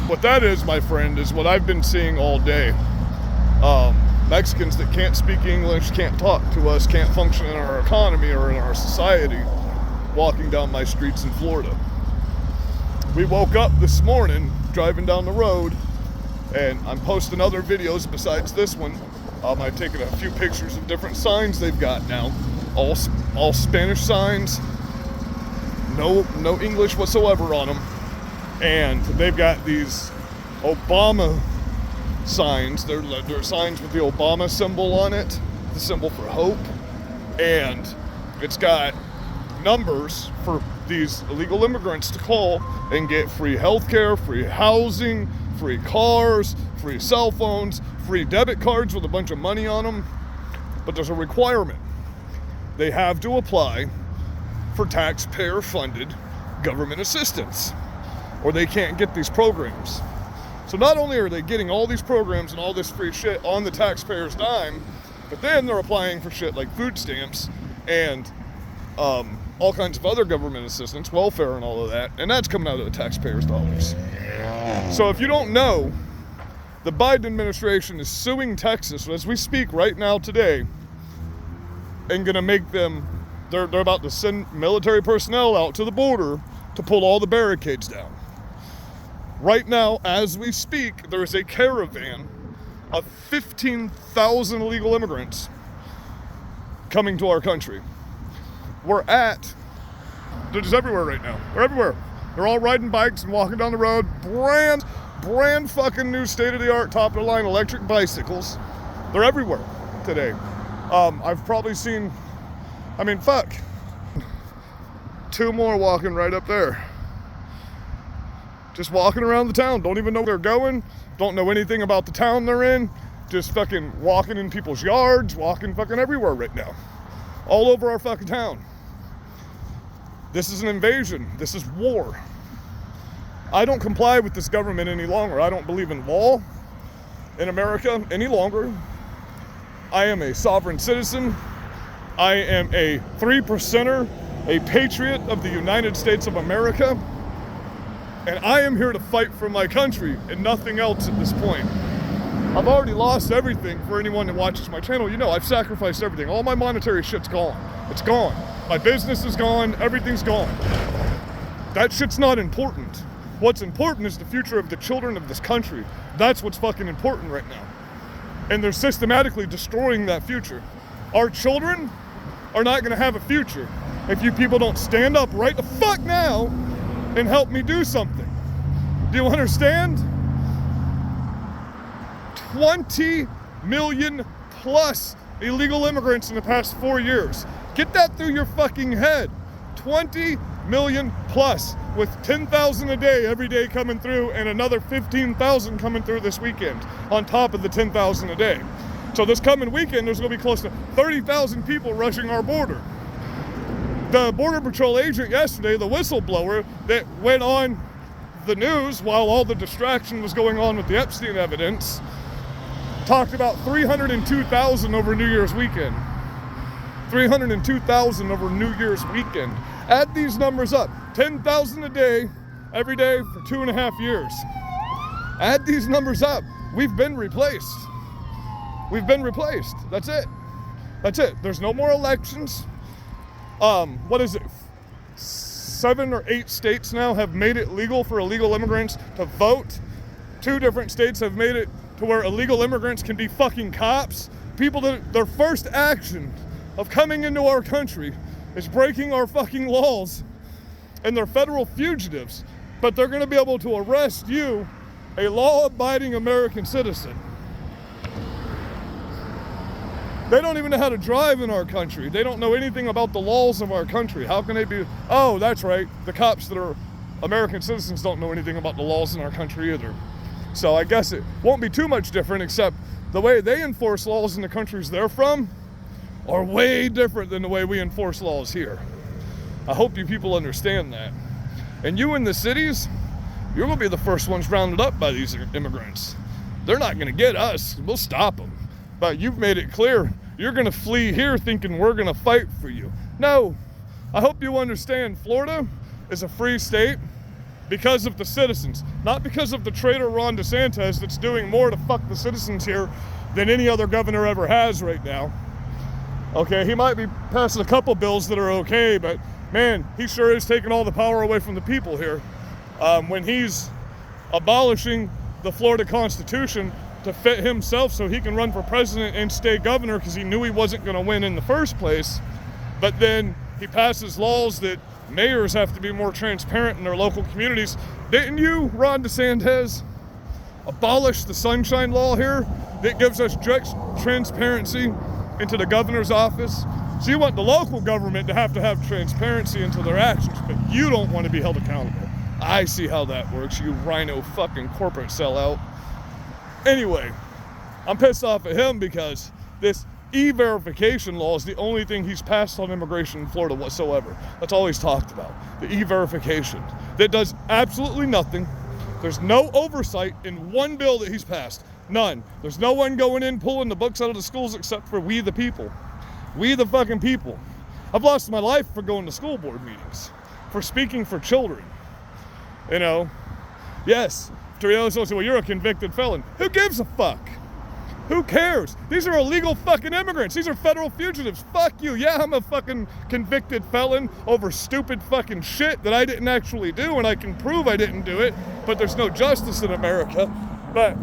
What that is, my friend, is what I've been seeing all day. Mexicans that can't speak English, can't talk to us, can't function in our economy or in our society, walking down my streets in Florida. We woke up this morning driving down the road, and I'm posting other videos besides this one. I've taken a few pictures of different signs they've got now, all Spanish signs, no English whatsoever on them, and they've got these Obama signs. They're signs with the Obama symbol on it, the symbol for hope, and it's got numbers for these illegal immigrants to call and get free healthcare, free housing, free cars, free cell phones, free debit cards with a bunch of money on them. But there's a requirement. They have to apply for taxpayer-funded government assistance, or they can't get these programs. So not only are they getting all these programs and all this free shit on the taxpayer's dime, but then they're applying for shit like food stamps and all kinds of other government assistance, welfare and all of that, and that's coming out of the taxpayers' dollars. So if you don't know, the Biden administration is suing Texas as we speak right now today, and gonna make them, they're about to send military personnel out to the border to pull all the barricades down. Right now, as we speak, there is a caravan of 15,000 illegal immigrants coming to our country. They're just everywhere right now. They're everywhere. They're all riding bikes and walking down the road. Brand fucking new state-of-the-art, top-of-the-line electric bicycles. They're everywhere today. I've probably seen, two more walking right up there. Just walking around the town, don't even know where they're going, don't know anything about the town they're in, just fucking walking in people's yards, walking fucking everywhere right now. All over our fucking town. This is an invasion. This is war. I don't comply with this government any longer. I don't believe in law in America any longer. I am a sovereign citizen. I am a 3%er, a patriot of the United States of America. And I am here to fight for my country and nothing else at this point. I've already lost everything. For anyone that watches my channel, you know I've sacrificed everything. All my monetary shit's gone. It's gone. My business is gone. Everything's gone. That shit's not important. What's important is the future of the children of this country. That's what's fucking important right now. And they're systematically destroying that future. Our children are not gonna have a future if you people don't stand up right the fuck now and help me do something. Do you understand? 20 million plus illegal immigrants in the past 4 years. Get that through your fucking head. 20 million plus, with 10,000 a day every day coming through, and another 15,000 coming through this weekend on top of the 10,000 a day. So this coming weekend, there's gonna be close to 30,000 people rushing our border. The Border Patrol agent yesterday, the whistleblower that went on the news while all the distraction was going on with the Epstein evidence, talked about 302,000 over New Year's weekend. 302,000 over New Year's weekend. Add these numbers up. 10,000 a day, every day for 2.5 years. Add these numbers up. We've been replaced. We've been replaced. That's it. That's it. There's no more elections. What is it? 7 or 8 states now have made it legal for illegal immigrants to vote. 2 different states have made it to where illegal immigrants can be fucking cops. People that their first action of coming into our country is breaking our fucking laws, and they're federal fugitives, but they're gonna be able to arrest you, a law-abiding American citizen. They don't even know how to drive in our country. They don't know anything about the laws of our country. How can they be, oh, that's right, the cops that are American citizens don't know anything about the laws in our country either. So I guess it won't be too much different, except the way they enforce laws in the countries they're from are way different than the way we enforce laws here. I hope you people understand that. And you in the cities, you're gonna be the first ones rounded up by these immigrants. They're not gonna get us, we'll stop them. But you've made it clear, you're gonna flee here thinking we're gonna fight for you. No, I hope you understand, Florida is a free state. because of the citizens, not because of the traitor Ron DeSantis that's doing more to fuck the citizens here than any other governor ever has right now. Okay, he might be passing a couple bills that are okay, but man, he sure is taking all the power away from the people here. When he's abolishing the Florida Constitution to fit himself so he can run for president and stay governor because he knew he wasn't going to win in the first place. But then he passes laws that mayors have to be more transparent in their local communities. Didn't you, Ron DeSantis, abolish the Sunshine Law here that gives us direct transparency into the governor's office? So you want the local government to have transparency into their actions, but you don't want to be held accountable. I see how that works, you rhino fucking corporate sellout. Anyway, I'm pissed off at him because this e-verification law is the only thing he's passed on immigration in Florida whatsoever. That's all he's talked about, the e-verification. That does absolutely nothing. There's no oversight in one bill that he's passed. None. There's no one going in pulling the books out of the schools except for we the people. We the fucking people. I've lost my life for going to school board meetings, for speaking for children. You know, yes, Torio's will say, well, you're a convicted felon. Who gives a fuck? Who cares? These are illegal fucking immigrants. These are federal fugitives. Fuck you. Yeah, I'm a fucking convicted felon over stupid fucking shit that I didn't actually do, and I can prove I didn't do it, but there's no justice in America. But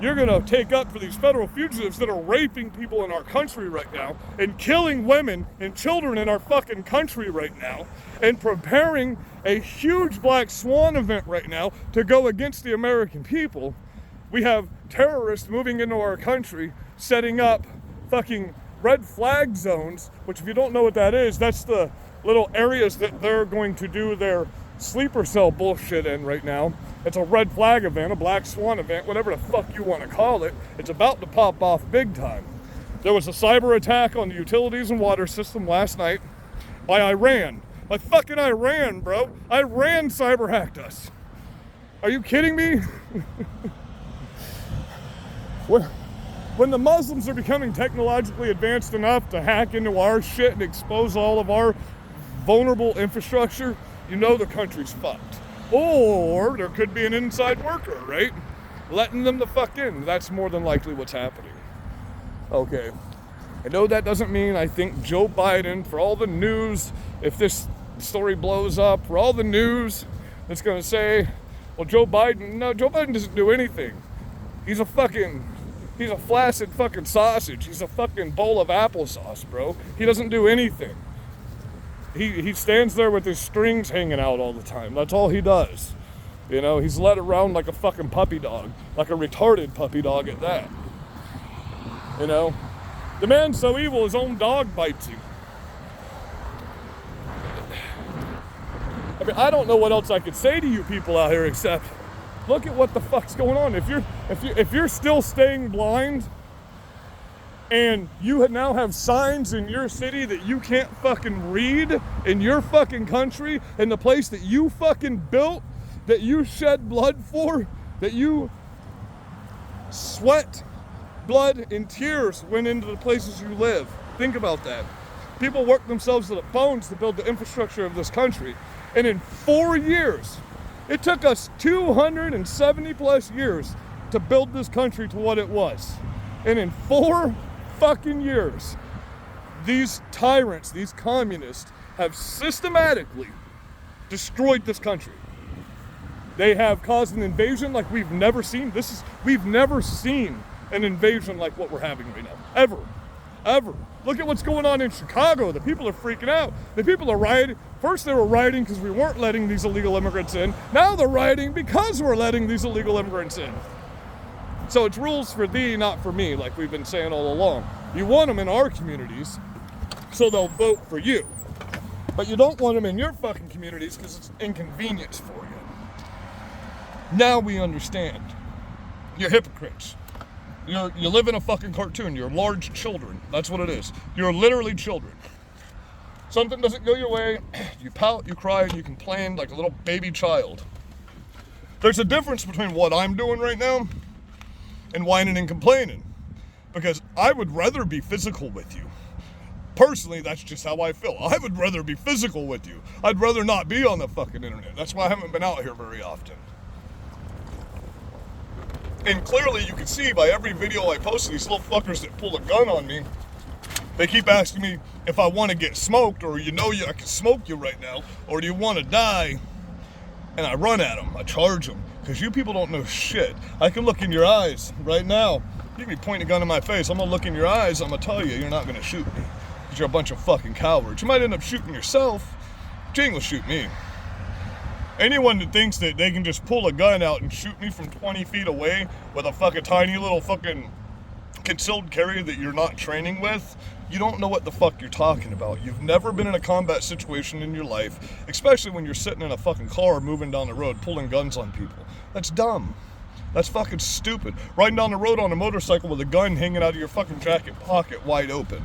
you're gonna take up for these federal fugitives that are raping people in our country right now and killing women and children in our fucking country right now and preparing a huge black swan event right now to go against the American people. We have terrorists moving into our country, setting up fucking red flag zones, which if you don't know what that is, that's the little areas that they're going to do their sleeper cell bullshit in right now. It's a red flag event, a black swan event, whatever the fuck you want to call it. It's about to pop off big time. There was a cyber attack on the utilities and water system last night by Iran. Like fucking Iran, bro. Iran cyber hacked us. Are you kidding me? When the Muslims are becoming technologically advanced enough to hack into our shit and expose all of our vulnerable infrastructure, you know the country's fucked. Or there could be an inside worker, right? Letting them the fuck in. That's more than likely what's happening. Okay. I know that doesn't mean I think Joe Biden, for all the news, if this story blows up, for all the news that's going to say, well, Joe Biden doesn't do anything. He's a flaccid fucking sausage. He's a fucking bowl of applesauce, bro. He doesn't do anything. He stands there with his strings hanging out all the time. That's all he does. You know, he's led around like a fucking puppy dog. Like a retarded puppy dog at that. You know? The man's so evil his own dog bites him. I mean, I don't know what else I could say to you people out here except look at what the fuck's going on. If you're still staying blind and you now have signs in your city that you can't fucking read in your fucking country, in the place that you fucking built, that you shed blood for, that you sweat, blood, and tears went into the places you live. Think about that. People work themselves to the bones to build the infrastructure of this country. And in 4 years, it took us 270 plus years to build this country to what it was. And in 4 fucking years, these tyrants, these communists, have systematically destroyed this country. They have caused an invasion like we've never seen. We've never seen an invasion like what we're having right now. Ever. Look at what's going on in Chicago. The people are freaking out. The people are rioting. First they were rioting because we weren't letting these illegal immigrants in. Now they're rioting because we're letting these illegal immigrants in. So it's rules for thee, not for me, like we've been saying all along. You want them in our communities so they'll vote for you. But you don't want them in your fucking communities because it's inconvenience for you. Now we understand. You're hypocrites. You live in a fucking cartoon. You're large children. That's what it is. You're literally children. Something doesn't go your way, you pout, you cry, and you complain like a little baby child. There's a difference between what I'm doing right now and whining and complaining. Because I would rather be physical with you. Personally, that's just how I feel. I would rather be physical with you. I'd rather not be on the fucking internet. That's why I haven't been out here very often. And clearly you can see by every video I post, these little fuckers that pull a gun on me, they keep asking me if I want to get smoked, or I can smoke you right now, or do you want to die? And I run at them, I charge them, because you people don't know shit. I can look in your eyes right now. You can be pointing a gun in my face, I'm going to look in your eyes, I'm going to tell you, you're not going to shoot me. Because you're a bunch of fucking cowards. You might end up shooting yourself, but you ain't going to shoot me. Anyone that thinks that they can just pull a gun out and shoot me from 20 feet away with a fucking tiny little fucking concealed carry that you're not training with, you don't know what the fuck you're talking about. You've never been in a combat situation in your life, especially when you're sitting in a fucking car moving down the road pulling guns on people. That's dumb. That's fucking stupid. Riding down the road on a motorcycle with a gun hanging out of your fucking jacket pocket wide open.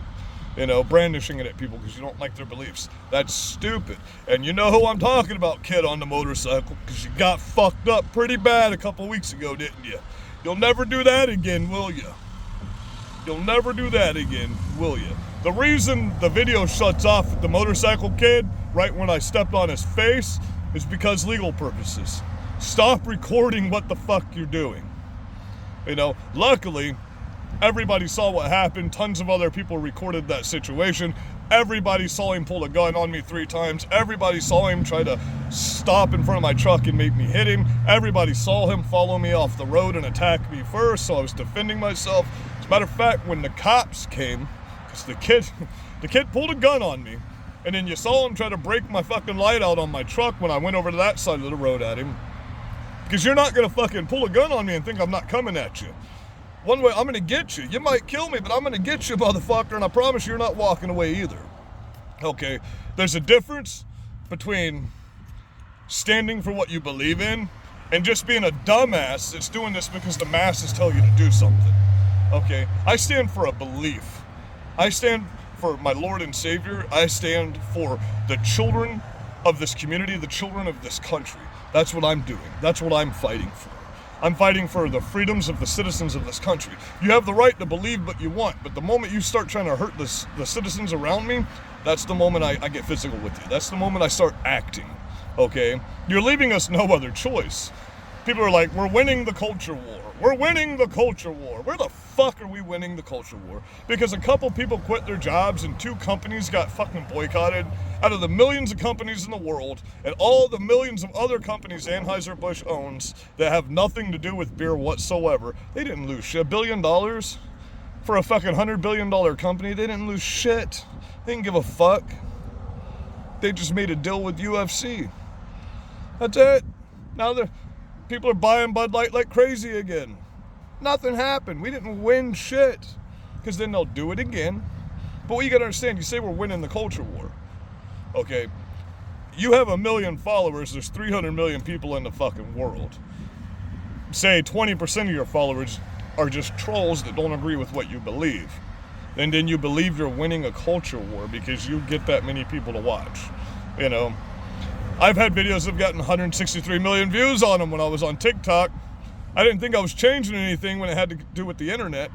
Brandishing it at people because you don't like their beliefs. That's stupid. And you know who I'm talking about, kid on the motorcycle, because you got fucked up pretty bad a couple weeks ago, didn't you? You'll never do that again, will you? You'll never do that again, will you? The reason the video shuts off with the motorcycle kid right when I stepped on his face is because legal purposes. Stop recording what the fuck you're doing. Luckily, everybody saw what happened. Tons of other people recorded that situation. Everybody saw him pull a gun on me 3 times. Everybody saw him try to stop in front of my truck and make me hit him. Everybody saw him follow me off the road and attack me first, so I was defending myself. As a matter of fact, when the cops came, because the kid pulled a gun on me, and then you saw him try to break my fucking light out on my truck when I went over to that side of the road at him. Because you're not going to fucking pull a gun on me and think I'm not coming at you. One way, I'm going to get you. You might kill me, but I'm going to get you, motherfucker, and I promise you're not walking away either. Okay, there's a difference between standing for what you believe in and just being a dumbass that's doing this because the masses tell you to do something. Okay, I stand for a belief. I stand for my Lord and Savior. I stand for the children of this community, the children of this country. That's what I'm doing. That's what I'm fighting for. I'm fighting for the freedoms of the citizens of this country. You have the right to believe what you want, but the moment you start trying to hurt the citizens around me, that's the moment I get physical with you. That's the moment I start acting, okay? You're leaving us no other choice. People are like, we're winning the culture war. We're winning the culture war. Where the fuck are we winning the culture war? Because a couple people quit their jobs and 2 companies got fucking boycotted out of the millions of companies in the world and all the millions of other companies Anheuser-Busch owns that have nothing to do with beer whatsoever. They didn't lose shit. $1 billion for a fucking $100 billion company. They didn't lose shit. They didn't give a fuck. They just made a deal with UFC. That's it. Now people are buying Bud Light like crazy again. Nothing happened. We didn't win shit. Because then they'll do it again. But what you gotta understand, you say we're winning the culture war. Okay, you have 1 million followers, there's 300 million people in the fucking world. Say 20% of your followers are just trolls that don't agree with what you believe. And then you believe you're winning a culture war because you get that many people to watch. I've had videos that have gotten 163 million views on them when I was on TikTok. I didn't think I was changing anything when it had to do with the internet,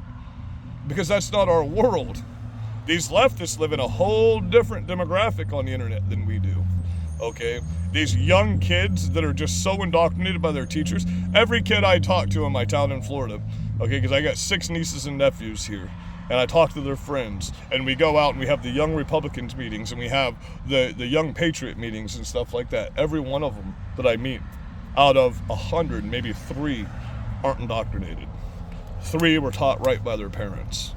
because that's not our world. These leftists live in a whole different demographic on the internet than we do, okay? These young kids that are just so indoctrinated by their teachers. Every kid I talk to in my town in Florida, okay, because I got 6 nieces and nephews here, and I talk to their friends, and we go out and we have the Young Republicans meetings, and we have the Young Patriot meetings and stuff like that. Every one of them that I meet, out of 100, maybe 3 aren't indoctrinated. 3 were taught right by their parents.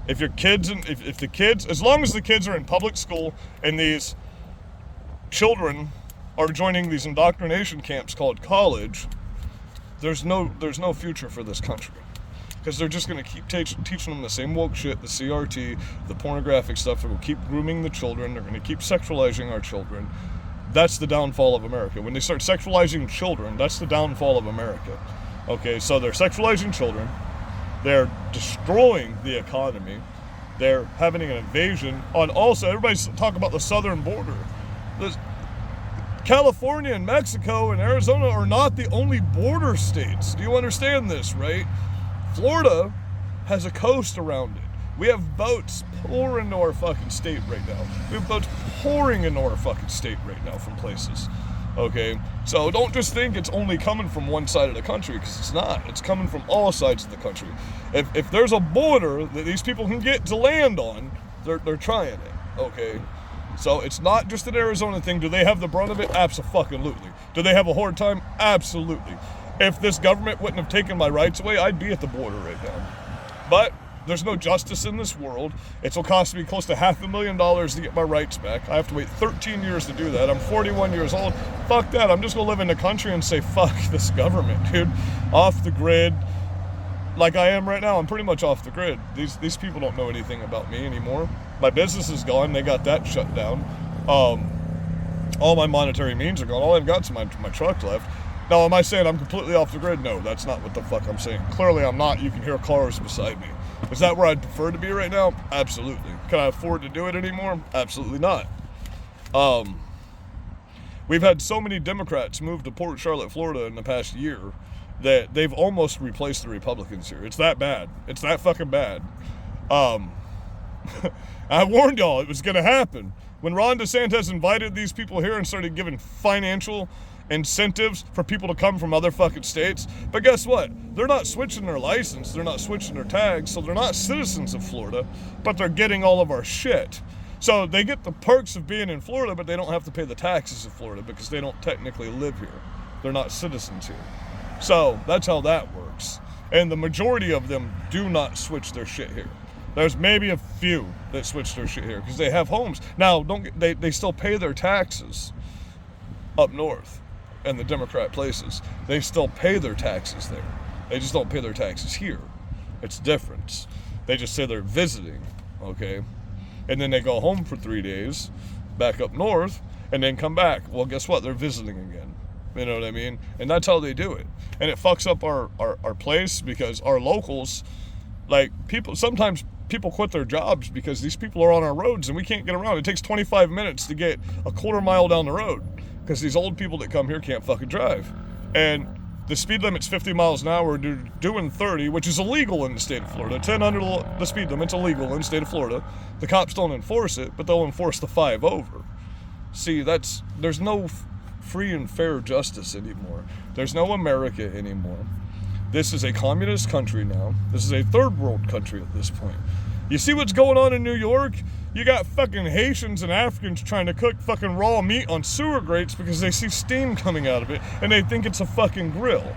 If your kids, if the kids, as long as the kids are in public school and these children are joining these indoctrination camps called college, there's no future for this country. Because they're just going to keep teaching them the same woke shit, the CRT, the pornographic stuff. They're going to keep grooming the children. They're going to keep sexualizing our children. That's the downfall of America. When they start sexualizing children, that's the downfall of America. Okay, so they're sexualizing children. They're destroying the economy. They're having an invasion on also, everybody's talking about the southern border. California and Mexico and Arizona are not the only border states. Do you understand this, right? Florida has a coast around it. We have boats pouring into our fucking state right now. We have boats pouring into our fucking state right now from places. Okay? So don't just think it's only coming from one side of the country, because it's not. It's coming from all sides of the country. If there's a border that these people can get to land on, they're trying it. Okay? So it's not just an Arizona thing. Do they have the brunt of it? Absolutely. Do they have a hard time? Absolutely. If this government wouldn't have taken my rights away, I'd be at the border right now. But there's no justice in this world. It'll cost me close to $500,000 to get my rights back. I have to wait 13 years to do that. I'm 41 years old. Fuck that. I'm just gonna live in the country and say, fuck this government, dude. Off the grid. Like I am right now, I'm pretty much off the grid. These people don't know anything about me anymore. My business is gone. They got that shut down. All my monetary means are gone. All I've got is my truck left. Now, am I saying I'm completely off the grid? No, that's not what the fuck I'm saying. Clearly, I'm not. You can hear cars beside me. Is that where I'd prefer to be right now? Absolutely. Can I afford to do it anymore? Absolutely not. We've had so many Democrats move to Port Charlotte, Florida in the past year that they've almost replaced the Republicans here. It's that bad. It's that fucking bad. I warned y'all it was going to happen. When Ron DeSantis invited these people here and started giving financial incentives for people to come from other fucking states. But guess what? They're not switching their license. They're not switching their tags. So they're not citizens of Florida, but they're getting all of our shit. So they get the perks of being in Florida, but they don't have to pay the taxes of Florida because they don't technically live here. They're not citizens here. So that's how that works. And the majority of them do not switch their shit here. There's maybe a few that switch their shit here because they have homes. Now, they still pay their taxes up north in the Democrat places. They still pay their taxes there. They just don't pay their taxes here. It's different. They just say they're visiting, okay? And then they go home for 3 days, back up north, and then come back. Well, guess what? They're visiting again. You know what I mean? And that's how they do it. And it fucks up our place because our locals, like sometimes people quit their jobs because these people are on our roads and we can't get around. It takes 25 minutes to get a quarter mile down the road because these old people that come here can't fucking drive. And the speed limit's 50 miles an hour. They're doing 30, which is illegal in the state of Florida. 10 under the speed limit's illegal in the state of Florida. The cops don't enforce it, but they'll enforce the 5 over. See, there's no free and fair justice anymore. There's no America anymore. This is a communist country now. This is a third world country at this point. You see what's going on in New York? You got fucking Haitians and Africans trying to cook fucking raw meat on sewer grates because they see steam coming out of it and they think it's a fucking grill.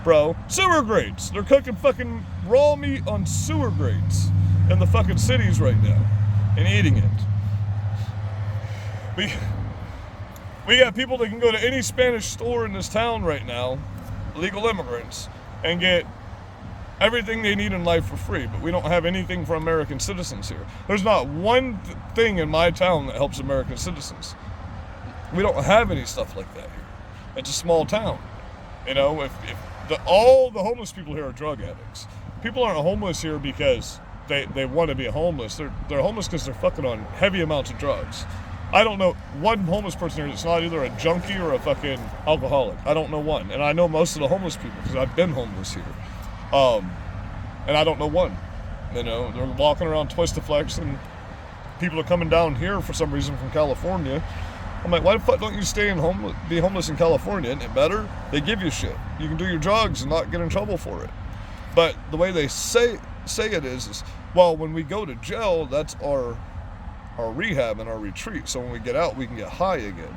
Bro, sewer grates. They're cooking fucking raw meat on sewer grates in the fucking cities right now and eating it. We got people that can go to any Spanish store in this town right now, legal immigrants, and get everything they need in life for free, but we don't have anything for American citizens here. There's not one thing in my town that helps American citizens. We don't have any stuff like that here. It's a small town. You know, if all the homeless people here are drug addicts. People aren't homeless here because they want to be homeless. They're homeless because they're fucking on heavy amounts of drugs. I don't know one homeless person here that's not either a junkie or a fucking alcoholic. I don't know one. And I know most of the homeless people because I've been homeless here. And I don't know one. You know, they're walking around Twist-a-Flex and people are coming down here for some reason from California. I'm like, why the fuck don't you stay in be homeless in California? Isn't it better? They give you shit. You can do your drugs and not get in trouble for it. But the way they say it is, well, when we go to jail, that's our rehab and our retreat. So when we get out, we can get high again.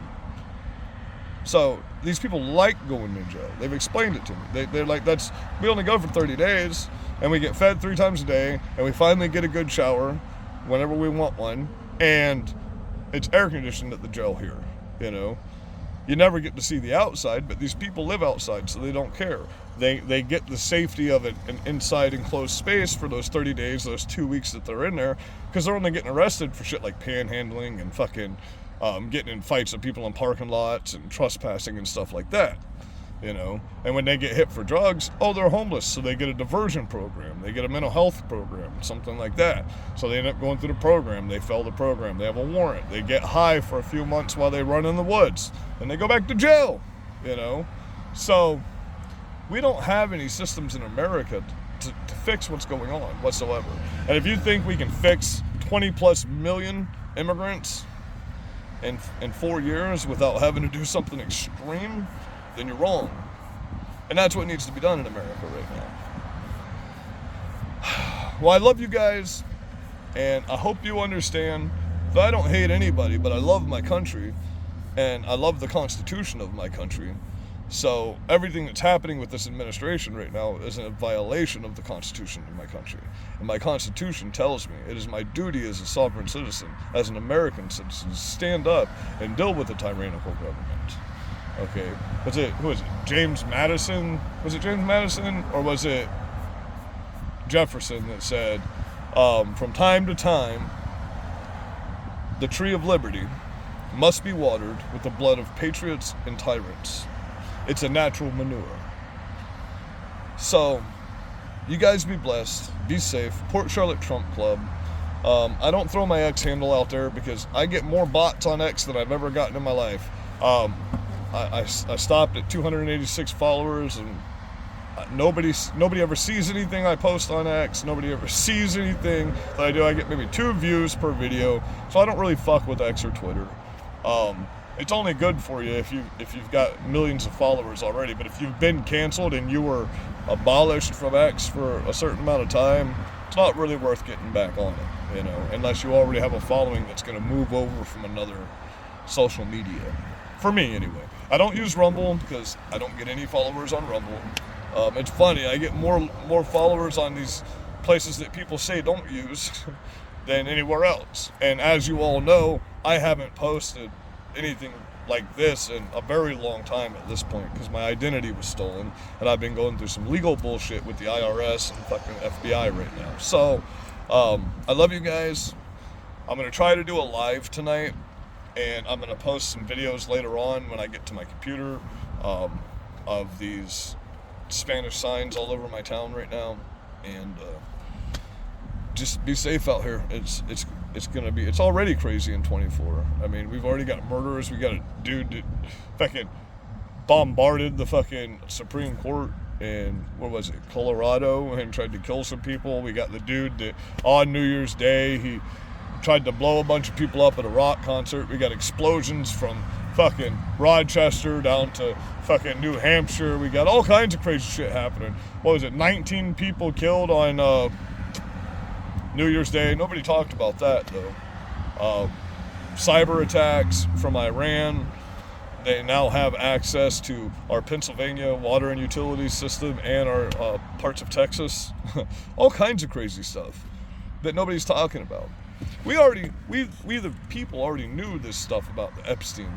So these people like going to jail. They've explained it to me. They're like, we only go for 30 days and we get fed 3 times a day and we finally get a good shower whenever we want one. And it's air conditioned at the jail here, you know. You never get to see the outside, but these people live outside, so they don't care. They get the safety of an inside enclosed space for those 30 days, those 2 weeks that they're in there, because they're only getting arrested for shit like panhandling and fucking getting in fights with people in parking lots and trespassing and stuff like that, you know. And when they get hit for drugs, they're homeless, so they get a diversion program. They get a mental health program, something like that. So they end up going through the program. They fail the program. They have a warrant. They get high for a few months while they run in the woods. And they go back to jail, you know. So we don't have any systems in America to fix what's going on whatsoever. And if you think we can fix 20 plus million immigrants in 4 years without having to do something extreme, then you're wrong. And that's what needs to be done in America right now. Well, I love you guys, and I hope you understand that I don't hate anybody, but I love my country, and I love the Constitution of my country. So everything that's happening with this administration right now is a violation of the Constitution of my country. And my Constitution tells me it is my duty as a sovereign citizen, as an American citizen, to stand up and deal with a tyrannical government. Okay, who is it? James Madison? Was it James Madison, or was it Jefferson that said, from time to time, the tree of liberty must be watered with the blood of patriots and tyrants. It's a natural manure. So, you guys be blessed, be safe. Port Charlotte Trump Club. I don't throw my X handle out there because I get more bots on X than I've ever gotten in my life. I stopped at 286 followers, and nobody ever sees anything I post on X. Nobody ever sees anything that I do. I get maybe 2 views per video, so I don't really fuck with X or Twitter. It's only good for you if you've got millions of followers already. But if you've been canceled and you were abolished from X for a certain amount of time, it's not really worth getting back on it, you know, unless you already have a following that's going to move over from another social media. For me, anyway. I don't use Rumble because I don't get any followers on Rumble. It's funny, I get more followers on these places that people say don't use than anywhere else. And as you all know, I haven't posted anything like this in a very long time at this point because my identity was stolen, and I've been going through some legal bullshit with the IRS and fucking FBI right now. So, I love you guys. I'm going to try to do a live tonight, and I'm going to post some videos later on when I get to my computer of these Spanish signs all over my town right now. And just be safe out here. It's already crazy in 24. I mean, we've already got murderers. We got a dude that fucking bombarded the fucking Supreme Court in, what was it, Colorado, and tried to kill some people. We got the dude that on New Year's Day, he tried to blow a bunch of people up at a rock concert. We got explosions from fucking Rochester down to fucking New Hampshire. We got all kinds of crazy shit happening. What was it, 19 people killed on New Year's Day? Nobody talked about that, though. Cyber attacks from Iran. They now have access to our Pennsylvania water and utilities system and our parts of Texas. All kinds of crazy stuff that nobody's talking about. We the people already knew this stuff about the Epstein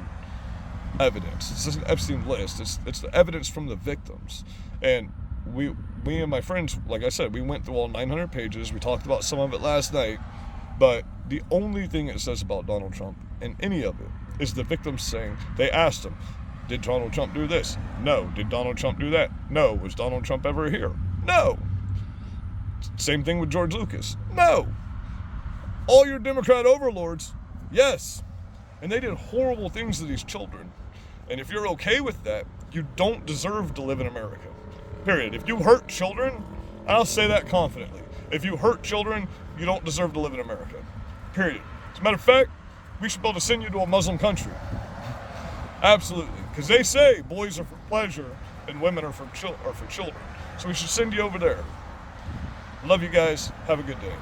evidence. It's just an Epstein list. It's the evidence from the victims. And we and my friends, like I said, we went through all 900 pages. We talked about some of it last night. But the only thing it says about Donald Trump in any of it is the victims saying, they asked him, did Donald Trump do this? No. Did Donald Trump do that? No. Was Donald Trump ever here? No. Same thing with George Lucas. No. All your Democrat overlords, yes. And they did horrible things to these children. And if you're okay with that, you don't deserve to live in America. Period. If you hurt children, I'll say that confidently. If you hurt children, you don't deserve to live in America. Period. As a matter of fact, we should be able to send you to a Muslim country. Absolutely. Because they say boys are for pleasure and women are for children. So we should send you over there. Love you guys. Have a good day.